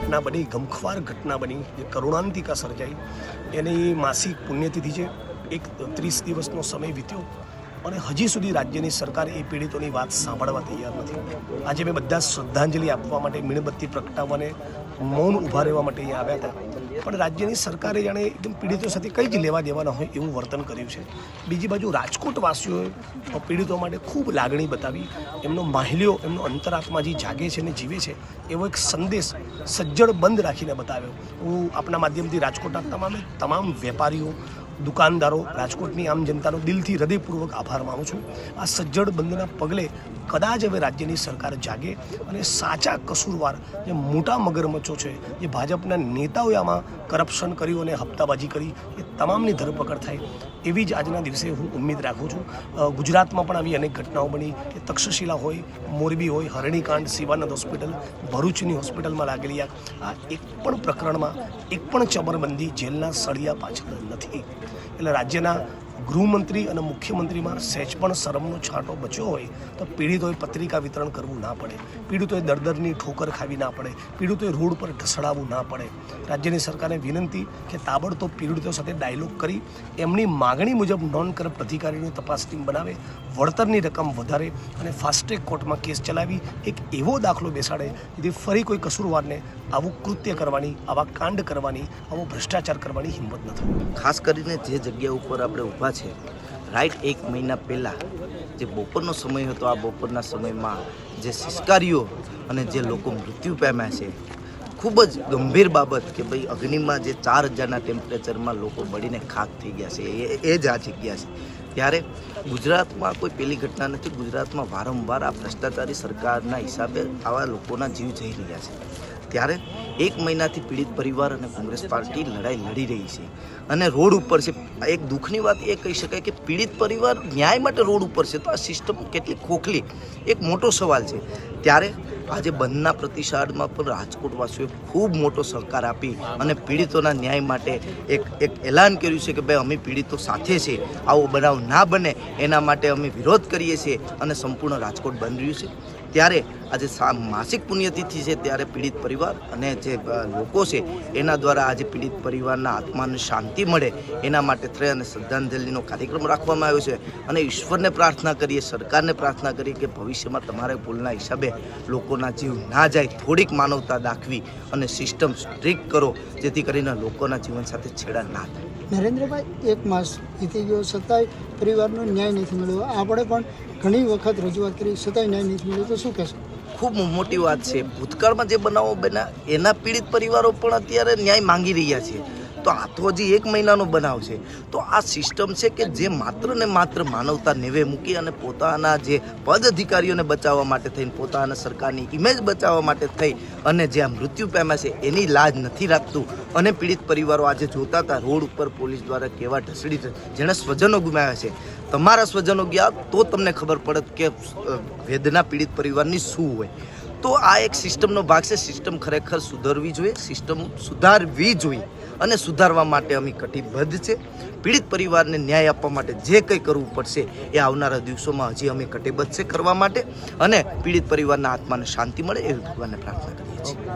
ઘટના બની, ગમખ્વાર ઘટના બની, જે કરુણાંતિકા સર્જાઈ, એની માસિક પુણ્યતિથિ છે. 30 દિવસનો સમય વીત્યો અને હજી સુધી રાજ્યની સરકાર એ પીડિતોની વાત સાંભળવા તૈયાર નથી. આજે મેં બધા શ્રદ્ધાંજલિ આપવા માટે, મીણબત્તી પ્રગટાવવાને, મૌન ઊભા રહેવા માટે અહીંયા આવ્યા હતા, પણ રાજ્યની સરકારે જાણે એકદમ પીડિતો સાથે કંઈ જ લેવા દેવા ન હોય એવું વર્તન કર્યું છે. બીજી બાજુ રાજકોટવાસીઓએ પીડિતો માટે ખૂબ લાગણી બતાવી, એમનો માહિલ્યો, એમનો અંતરાત્મા જે જાગે છે અને જીવે છે એવો એક સંદેશ સજ્જડ બંધ રાખીને બતાવ્યો. હું આપના માધ્યમથી રાજકોટના તમામ વેપારીઓ, દુકાનદારો, રાજકોટની આમ જનતાનો દિલથી હૃદયપૂર્વક આભાર માનું છું. આ સજ્જડ બંધના પગલે કદાચ હવે રાજ્યની સરકાર જાગે અને સાચા કસૂરવાર જે મોટા મગરમચ્છો છે, જે ભાજપના નેતાઓએ આમાં કરપ્શન કર્યું અને હપ્તાબાજી કરી, એ તમામની ધરપકડ થાય એવી જ આજના દિવસે હું ઉમ્મીદ રાખું છું. ગુજરાતમાં પણ આવી અનેક ઘટનાઓ બની, કે તક્ષશિલા હોય, મોરબી હોય, હરણીકાંડ, શિવાનંદ હોસ્પિટલ, ભરૂચની હોસ્પિટલમાં લાગેલી આ એક પણ પ્રકરણમાં એક પણ ચમરબંધી જેલના સળિયા પાછળ નથી. એટલે રાજ્યના ગૃહમંત્રી અને મુખ્યમંત્રીમાં સહેજ પણ શરમનો છાંટો બચ્યો હોય તો પીડિતોએ પત્રિકા વિતરણ કરવું ના પડે, પીડિતોએ દરદરની ઠોકર ખાવી ના પડે, પીડિતોએ રોડ પર ઢસડાવવું ના પડે. રાજ્યની સરકારને વિનંતી કે તાબડતોબ પીડિતો સાથે ડાયલોગ કરી એમની માગણી મુજબ નોન કરપ્ટ અધિકારીની તપાસ ટીમ બનાવે, વળતરની રકમ વધારે અને ફાસ્ટ-ટ્રેક કોર્ટમાં કેસ ચલાવી એક એવો દાખલો બેસાડે જેથી ફરી કોઈ કસૂરવારને આવું કૃત્ય કરવાની, આવા કાંડ કરવાની, આવો ભ્રષ્ટાચાર કરવાની હિંમત ન થાય. ખાસ કરીને જે જગ્યા ઉપર આપણે ઊભા છે, રાઈટ 1 મહિના પહેલાં જે બપોરનો સમય હતો, આ બપોરના સમયમાં જે સિસ્કારીઓ અને જે લોકો મૃત્યુ પામ્યા છે, ખૂબ જ ગંભીર બાબત કે ભાઈ અગ્નિમાં જે 4000ના ટેમ્પરેચરમાં લોકો બળીને ખાક થઈ ગયા છે, એ જ આ જગ્યા છે. ત્યારે ગુજરાતમાં કોઈ પહેલી ઘટના નથી. ગુજરાતમાં વારંવાર આ ભ્રષ્ટાચારી સરકારના હિસાબે આવા લોકોના જીવ જઈ રહ્યા છે. ત્યારે 1 મહિનાથી પીડિત પરિવાર અને કોંગ્રેસ પાર્ટી લડાઈ લડી રહી છે અને રોડ ઉપર છે. એક દુઃખની વાત એ કહી શકાય કે પીડિત પરિવાર ન્યાય માટે રોડ ઉપર છે, તો આ સિસ્ટમ કેટલી ખોખલી, એક મોટો સવાલ છે. ત્યારે આજે બંધના પ્રતિસાદમાં પણ રાજકોટવાસીઓએ ખૂબ મોટો સહકાર આપી અને પીડિતોના ન્યાય માટે એક એલાન કર્યું છે કે ભાઈ અમે પીડિતો સાથે છે, આવો બનાવ ના બને એના માટે અમે વિરોધ કરીએ છીએ અને સંપૂર્ણ રાજકોટ બની રહ્યું છે. ત્યારે આજે માસિક પુણ્યતિથિ છે, ત્યારે પીડિત પરિવાર અને જે લોકો છે એના દ્વારા આજે પીડિત પરિવારના આત્માને શાંતિ મળે એના માટે થઈ અને શ્રદ્ધાંજલિનો કાર્યક્રમ રાખવામાં આવ્યો છે. અને ઈશ્વરને પ્રાર્થના કરીએ, સરકારને પ્રાર્થના કરીએ કે ભવિષ્યમાં તમારા ભૂલના હિસાબે લોકોના જીવ ના જાય, થોડીક માનવતા દાખવી અને સિસ્ટમ સ્ટ્રિક્ટ કરો જેથી કરીને લોકોના જીવન સાથે છેડા ના થાય. નરેન્દ્રભાઈ, 1 માસ વીતી ગયો, છતાંય પરિવારનો ન્યાય નથી મળ્યો. આપણે પણ ઘણી વખત રજૂઆત કરી, છતાંય ન્યાય નથી મળ્યો, તો શું કહેશો? ખૂબ મોટી વાત છે. ભૂતકાળમાં જે બનાવો બન્યા એના પીડિત પરિવારો પણ અત્યારે ન્યાય માંગી રહ્યા છે. તો આ તો હજી 1 મહિનાનો બનાવ છે. તો આ સિસ્ટમ છે કે જે માત્ર ને માત્ર માનવતા નેવે મૂકી અને પોતાના જે પદ અધિકારીઓને બચાવવા માટે થઈને, પોતાના સરકારની ઇમેજ બચાવવા માટે થઈ અને જે આ મૃત્યુ પામ્યા છે એની લાજ નથી રાખતું. અને પીડિત પરિવારો આજે જોતા હતા રોડ ઉપર પોલીસ દ્વારા કેવા ઢસડી, જેણે સ્વજનો ગુમાવ્યા છે. તમારા સ્વજનો ગયા તો તમને ખબર પડે કે વેદના પીડિત પરિવારની શું હોય. તો આ એક સિસ્ટમનો ભાગ છે. સિસ્ટમ ખરેખર સુધરવી જોઈએ, સિસ્ટમ સુધારવી જોઈએ અને સુધારવા માટે અમે કટિબદ્ધ છે. પીડિત પરિવારને ન્યાય આપવા માટે જે કંઈ કરવું પડશે એ આવનારા દિવસોમાં હજી અમે કટિબદ્ધ છે કરવા માટે, અને પીડિત પરિવારના આત્માને શાંતિ મળે એવી ભગવાનને પ્રાર્થના કરીએ છીએ.